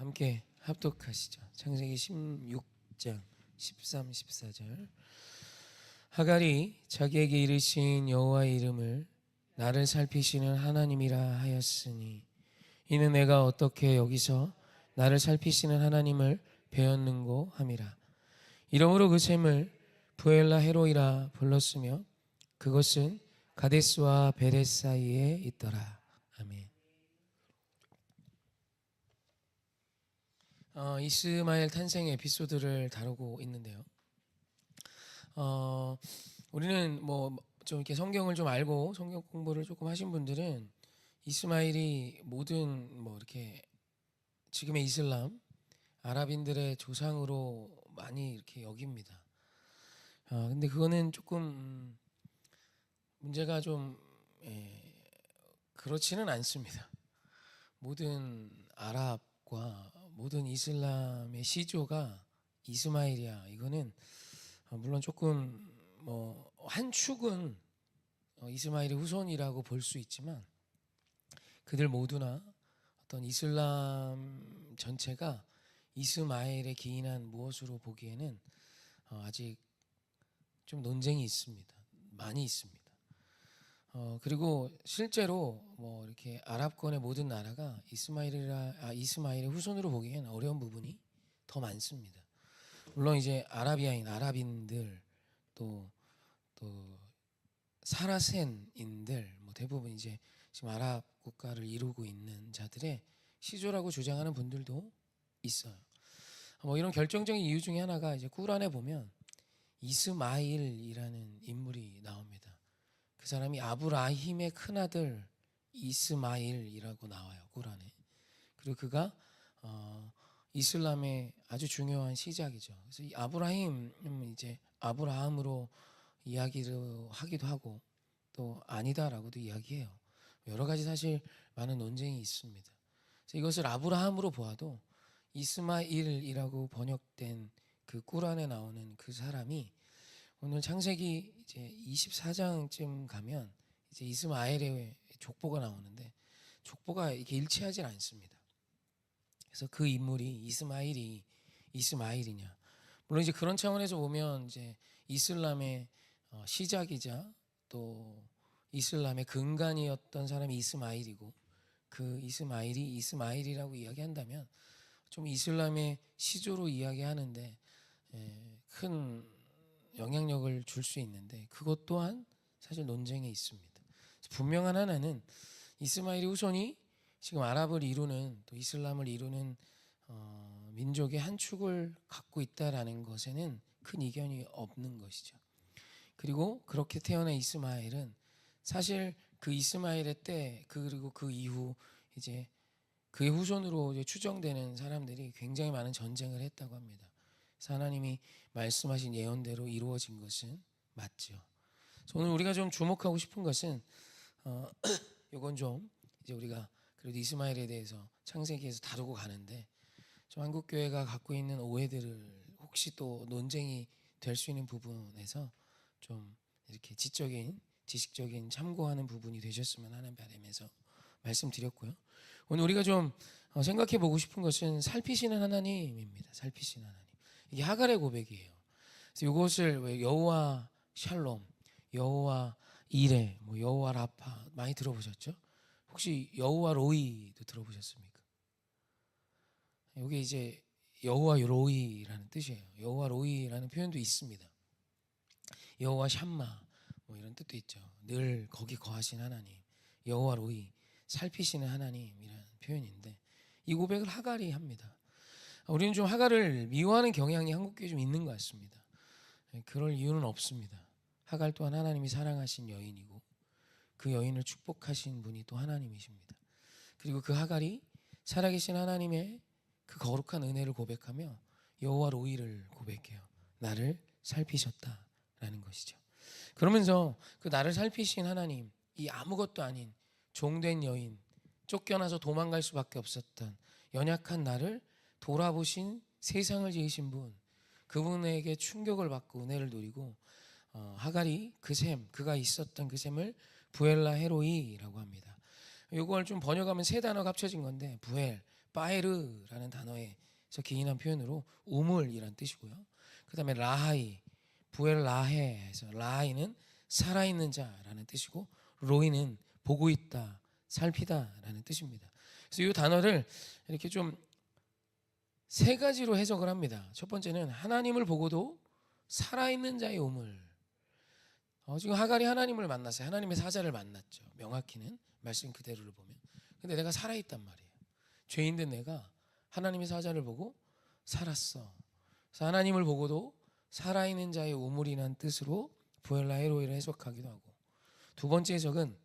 함께 합독하시죠. 창세기 16장 13, 14절. 하갈이 자기에게 이르신 여호와의 이름을 나를 살피시는 하나님이라 하였으니 이는 내가 어떻게 여기서 나를 살피시는 하나님을 배웠는고 함이라. 이러므로 그 셈을 부엘라 헤로이라 불렀으며 그것은 가데스와 베레 사이에 있더라. 아멘. 이스마엘 탄생 에피소드를 다루고 있는데요. 우리는 좀 이렇게 성경을 좀 알고 성경 공부를 조금 하신 분들은 이스마엘이 모든 이렇게 지금의 이슬람 아랍인들의 조상으로 많이 이렇게 여깁니다. 근데 그거는 조금 문제가 좀 그렇지는 않습니다. 모든 아랍과 모든 이슬람의 시조가 이스마엘이야. 이거는 물론 조금 한 축은 이스마엘의 후손이라고 볼 수 있지만 그들 모두나 어떤 이슬람 전체가 이스마엘에 기인한 무엇으로 보기에는 아직 좀 논쟁이 있습니다. 많이 있습니다. 그리고 실제로 이렇게 아랍권의 모든 나라가 이스마엘의 후손으로 보기에는 어려운 부분이 더 많습니다. 물론 이제 아랍인들 또 사라센인들 대부분 이제 지금 아랍 국가를 이루고 있는 자들의 시조라고 주장하는 분들도 있어요. 이런 결정적인 이유 중에 하나가 이제 꾸란에 보면 이스마일이라는 인물이 나옵니다. 그 사람이 아브라힘의 큰아들 이스마일이라고 나와요, 꾸란에. 그리고 그가 이슬람의 아주 중요한 시작이죠. 그래서 이 아브라힘은 이제 아브라함으로 이야기를 하기도 하고 또 아니다라고도 이야기해요. 여러 가지 사실 많은 논쟁이 있습니다. 그래서 이것을 아브라함으로 보아도 이스마일이라고 번역된 그 꾸란에 나오는 그 사람이 오늘 창세기 이제 24장쯤 가면 이제 이스마엘의 족보가 나오는데 족보가 이렇게 일치하지 않습니다. 그래서 그 인물이 이스마일이냐? 물론 이제 그런 차원에서 보면 이제 이슬람의 시작이자 또 이슬람의 근간이었던 사람이 이스마일이고 그 이스마일이 이스마일이라고 이야기한다면 좀 이슬람의 시조로 이야기하는데 큰 영향력을 줄 수 있는데 그것 또한 사실 논쟁에 있습니다. 분명한 하나는 이스마엘의 후손이 지금 아랍을 이루는 또 이슬람을 이루는 민족의 한 축을 갖고 있다라는 것에는 큰 이견이 없는 것이죠. 그리고 그렇게 태어난 이스마엘은 사실 그 이스마엘의 때 그리고 그 이후 이제 그의 후손으로 이제 추정되는 사람들이 굉장히 많은 전쟁을 했다고 합니다. 그래서 하나님이 말씀하신 예언대로 이루어진 것은 맞죠. 그래서 오늘 우리가 좀 주목하고 싶은 것은 이건 좀 이제 우리가 그래도 이스마엘에 대해서 창세기에서 다루고 가는데 좀 한국 교회가 갖고 있는 오해들을 혹시 또 논쟁이 될 수 있는 부분에서 좀 이렇게 지식적인 참고하는 부분이 되셨으면 하는 바람에서 말씀드렸고요. 오늘 우리가 좀 생각해 보고 싶은 것은 살피시는 하나님입니다. 살피시는 하나님. 이게 하갈의 고백이에요. 그래서 이것을 여호와 샬롬, 여호와 이레, 여호와 라파 많이 들어보셨죠? 혹시 여호와 로이도 들어보셨습니까? 이게 이제 여호와 로이라는 뜻이에요. 여호와 로이라는 표현도 있습니다. 여호와 샴마 이런 뜻도 있죠. 늘 거기 거하신 하나님, 여호와 로이, 살피시는 하나님이라는 표현인데 이 고백을 하갈이 합니다. 우리는 좀 하갈을 미워하는 경향이 한국교회에 좀 있는 것 같습니다. 그럴 이유는 없습니다. 하갈 또한 하나님이 사랑하신 여인이고 그 여인을 축복하신 분이 또 하나님이십니다. 그리고 그 하갈이 살아계신 하나님의 그 거룩한 은혜를 고백하며 여호와 로이를 고백해요. 나를 살피셨다라는 것이죠. 그러면서 그 나를 살피신 하나님, 이 아무것도 아닌 종된 여인, 쫓겨나서 도망갈 수밖에 없었던 연약한 나를 돌아보신 세상을 지으신 분, 그분에게 충격을 받고 은혜를 누리고 하갈이 그가 있었던 그 셈을 부엘라 헤로이라고 합니다. 이걸 좀 번역하면 세 단어가 합쳐진 건데 부엘, 파에르라는 단어에서 기인한 표현으로 우물이란 뜻이고요. 그다음에 라하이, 부엘라헤에서 라하이는 살아있는 자라는 뜻이고 로이는 보고 있다, 살피다라는 뜻입니다. 그래서 이 단어를 이렇게 좀 세 가지로 해석을 합니다. 첫 번째는 하나님을 보고도 살아있는 자의 우물. 지금 하갈이 하나님을 만났어요. 하나님의 사자를 만났죠. 명확히는 말씀 그대로를 보면. 근데 내가 살아있단 말이에요. 죄인된 내가 하나님의 사자를 보고 살았어. 그래서 하나님을 보고도 살아있는 자의 우물이란 뜻으로 부엘라 에로이를 해석하기도 하고, 두 번째 해석은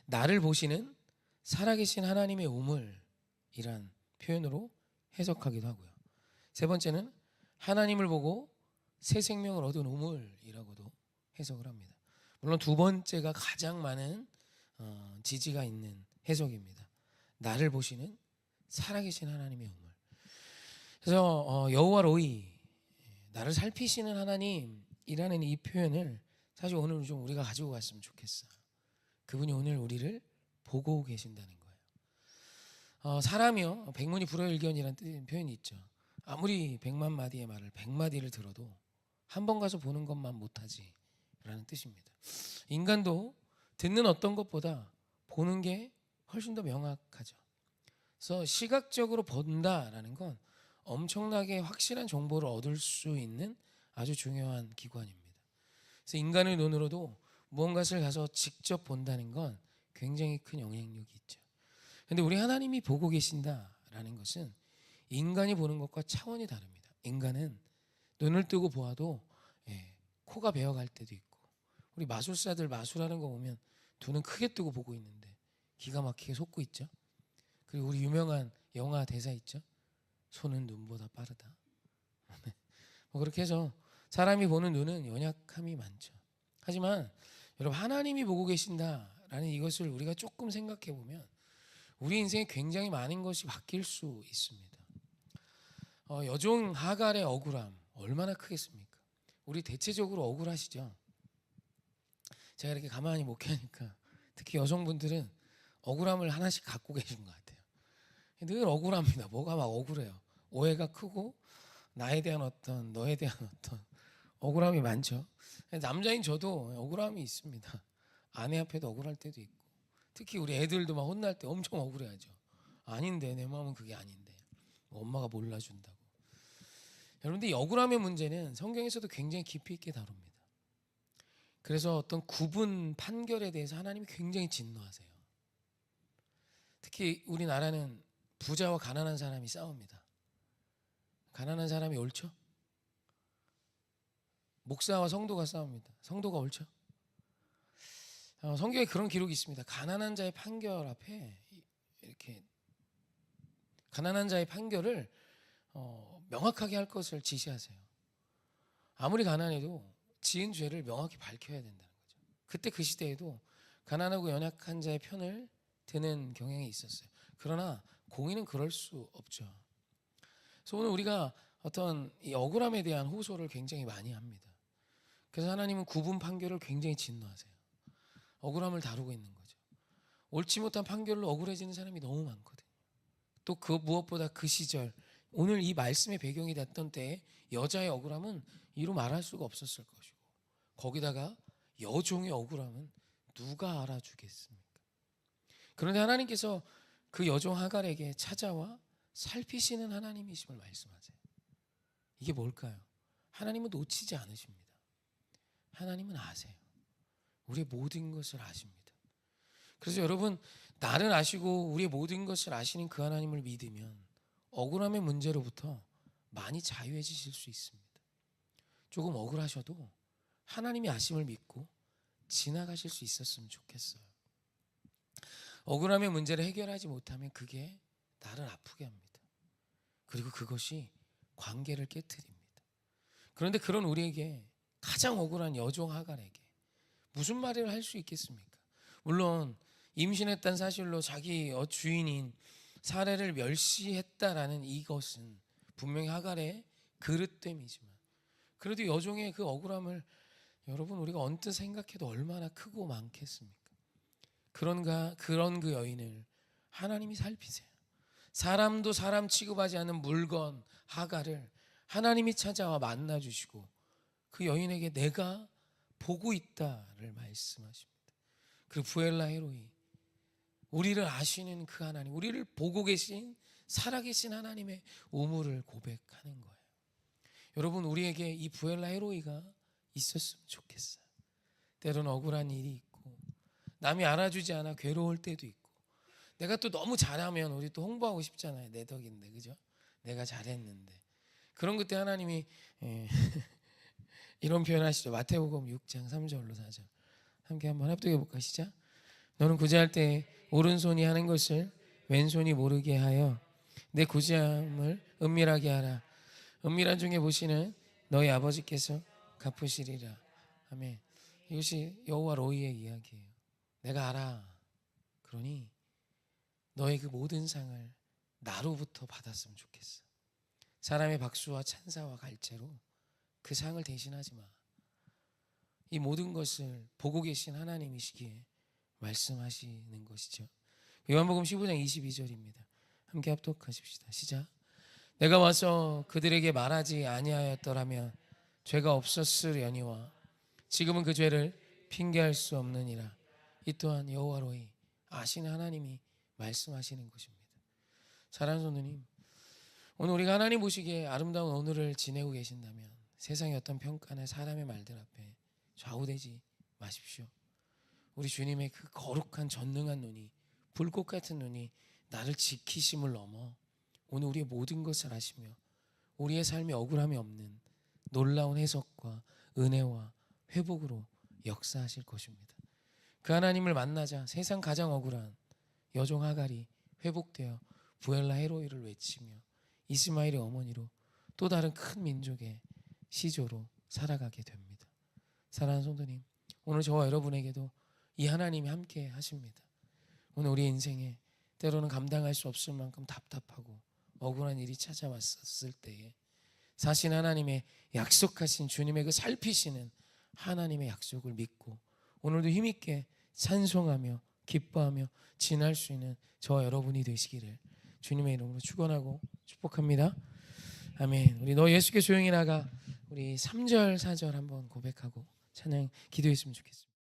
나를 보시는 살아계신 하나님의 우물이란 표현으로 해석하기도 하고요. 세 번째는 하나님을 보고 새 생명을 얻은 우물이라고도 해석을 합니다. 물론 두 번째가 가장 많은 지지가 있는 해석입니다. 나를 보시는 살아계신 하나님의 우물. 그래서 여호와 로이, 나를 살피시는 하나님이라는 이 표현을 사실 오늘 좀 우리가 가지고 갔으면 좋겠어요. 그분이 오늘 우리를 보고 계신다는 거예요. 사람이요, 백문이 불여일견이라는 표현이 있죠. 아무리 100만 마디의 말을 100마디를 들어도 한 번 가서 보는 것만 못하지 라는 뜻입니다. 인간도 듣는 어떤 것보다 보는 게 훨씬 더 명확하죠. 그래서 시각적으로 본다라는 건 엄청나게 확실한 정보를 얻을 수 있는 아주 중요한 기관입니다. 그래서 인간의 눈으로도 무언가를 가서 직접 본다는 건 굉장히 큰 영향력이 있죠. 그런데 우리 하나님이 보고 계신다라는 것은 인간이 보는 것과 차원이 다릅니다. 인간은 눈을 뜨고 보아도 코가 베어갈 때도 있고, 우리 마술사들 마술하는 거 보면 두 눈 크게 뜨고 보고 있는데 기가 막히게 속고 있죠. 그리고 우리 유명한 영화 대사 있죠. 손은 눈보다 빠르다. 뭐 그렇게 해서 사람이 보는 눈은 연약함이 많죠. 하지만 여러분, 하나님이 보고 계신다라는 이것을 우리가 조금 생각해 보면 우리 인생에 굉장히 많은 것이 바뀔 수 있습니다. 여종 하갈의 억울함 얼마나 크겠습니까? 우리 대체적으로 억울하시죠? 제가 이렇게 가만히 목회하니까 특히 여성분들은 억울함을 하나씩 갖고 계신 것 같아요. 늘 억울합니다. 뭐가 막 억울해요. 오해가 크고 나에 대한 어떤, 너에 대한 어떤 억울함이 많죠. 남자인 저도 억울함이 있습니다. 아내 앞에도 억울할 때도 있고, 특히 우리 애들도 막 혼날 때 엄청 억울해하죠. 아닌데, 내 마음은 그게 아닌데, 엄마가 몰라준다고. 여러분들, 이 억울함의 문제는 성경에서도 굉장히 깊이 있게 다룹니다. 그래서 어떤 구분 판결에 대해서 하나님이 굉장히 진노하세요. 특히 우리나라는 부자와 가난한 사람이 싸웁니다. 가난한 사람이 옳죠? 목사와 성도가 싸웁니다. 성도가 옳죠? 성경에 그런 기록이 있습니다. 가난한 자의 판결 앞에 이렇게 가난한 자의 판결을 명확하게 할 것을 지시하세요. 아무리 가난해도 지은 죄를 명확히 밝혀야 된다는 거죠. 그때 그 시대에도 가난하고 연약한 자의 편을 드는 경향이 있었어요. 그러나 공의는 그럴 수 없죠. 그래서 오늘 우리가 어떤 이 억울함에 대한 호소를 굉장히 많이 합니다. 그래서 하나님은 구분 판결을 굉장히 진노하세요. 억울함을 다루고 있는 거죠. 옳지 못한 판결로 억울해지는 사람이 너무 많거든요. 또 그 무엇보다 그 시절, 오늘 이 말씀의 배경이 됐던 때에 여자의 억울함은 이루 말할 수가 없었을 것이고, 거기다가 여종의 억울함은 누가 알아주겠습니까? 그런데 하나님께서 그 여종 하갈에게 찾아와 살피시는 하나님이심을 말씀하세요. 이게 뭘까요? 하나님은 놓치지 않으십니다. 하나님은 아세요. 우리의 모든 것을 아십니다. 그래서 여러분, 나를 아시고 우리의 모든 것을 아시는 그 하나님을 믿으면 억울함의 문제로부터 많이 자유해지실 수 있습니다. 조금 억울하셔도 하나님이 아심을 믿고 지나가실 수 있었으면 좋겠어요. 억울함의 문제를 해결하지 못하면 그게 나를 아프게 합니다. 그리고 그것이 관계를 깨트립니다. 그런데 그런 우리에게 가장 억울한 여종 하갈에게 무슨 말을 할 수 있겠습니까? 물론 임신했다는 사실로 자기 주인인 사례를 멸시했다라는 이것은 분명히 하갈의 그릇됨이지만, 그래도 여종의 그 억울함을 여러분, 우리가 언뜻 생각해도 얼마나 크고 많겠습니까? 그런 그 여인을 하나님이 살피세요. 사람도 사람 취급하지 않는 물건 하가를 하나님이 찾아와 만나주시고 그 여인에게 내가 보고 있다를 말씀하십니다. 그 부엘라 헤로이, 우리를 아시는 그 하나님, 우리를 보고 계신 살아계신 하나님의 우물을 고백하는 거예요. 여러분, 우리에게 이 부엘라 헤로이가 있었으면 좋겠어요. 때로는 억울한 일이 있고 남이 알아주지 않아 괴로울 때도 있고, 내가 또 너무 잘하면 우리 또 홍보하고 싶잖아요. 내 덕인데, 그죠? 내가 잘했는데. 그런 그때 하나님이 이런 표현 하시죠. 마태복음 6장 3절로 4절 함께 한번 합독해 볼까? 시작. 너는 구제할 때 오른손이 하는 것을 왼손이 모르게 하여 내 구제함을 은밀하게 하라. 은밀한 중에 보시는 너희 아버지께서 갚으시리라. 아멘. 이것이 여호와 로이의 이야기예요. 내가 알아. 그러니 너의 그 모든 상을 나로부터 받았으면 좋겠어. 사람의 박수와 찬사와 갈채로 그 상을 대신하지 마. 이 모든 것을 보고 계신 하나님이시기에 말씀하시는 것이죠. 요한복음 15장 22절입니다. 함께 합독하십시다. 시작. 내가 와서 그들에게 말하지 아니하였더라면 죄가 없었으려니와 지금은 그 죄를 핑계할 수 없느니라. 이 또한 여호와로이 아시는 하나님이 말씀하시는 것입니다. 사랑하는 성도님, 오늘 우리가 하나님 보시기에 아름다운 오늘을 지내고 계신다면 세상의 어떤 평가나 사람의 말들 앞에 좌우되지 마십시오. 우리 주님의 그 거룩한 전능한 눈이, 불꽃 같은 눈이 나를 지키심을 넘어 오늘 우리의 모든 것을 아시며 우리의 삶에 억울함이 없는 놀라운 해석과 은혜와 회복으로 역사하실 것입니다. 그 하나님을 만나자 세상 가장 억울한 여종 하갈이 회복되어 부엘라 헤로이를 외치며 이스마엘의 어머니로 또 다른 큰 민족의 시조로 살아가게 됩니다. 사랑하는 성도님, 오늘 저와 여러분에게도 이 하나님이 함께 하십니다. 오늘 우리 인생에 때로는 감당할 수 없을 만큼 답답하고 억울한 일이 찾아왔었을 때에 사신 하나님의 약속하신 주님의 그 살피시는 하나님의 약속을 믿고 오늘도 힘있게 찬송하며 기뻐하며 지날 수 있는 저와 여러분이 되시기를 주님의 이름으로 축원하고 축복합니다. 아멘. 우리 너 예수께 조용히 나가 우리 3절 4절 한번 고백하고 찬양 기도했으면 좋겠습니다.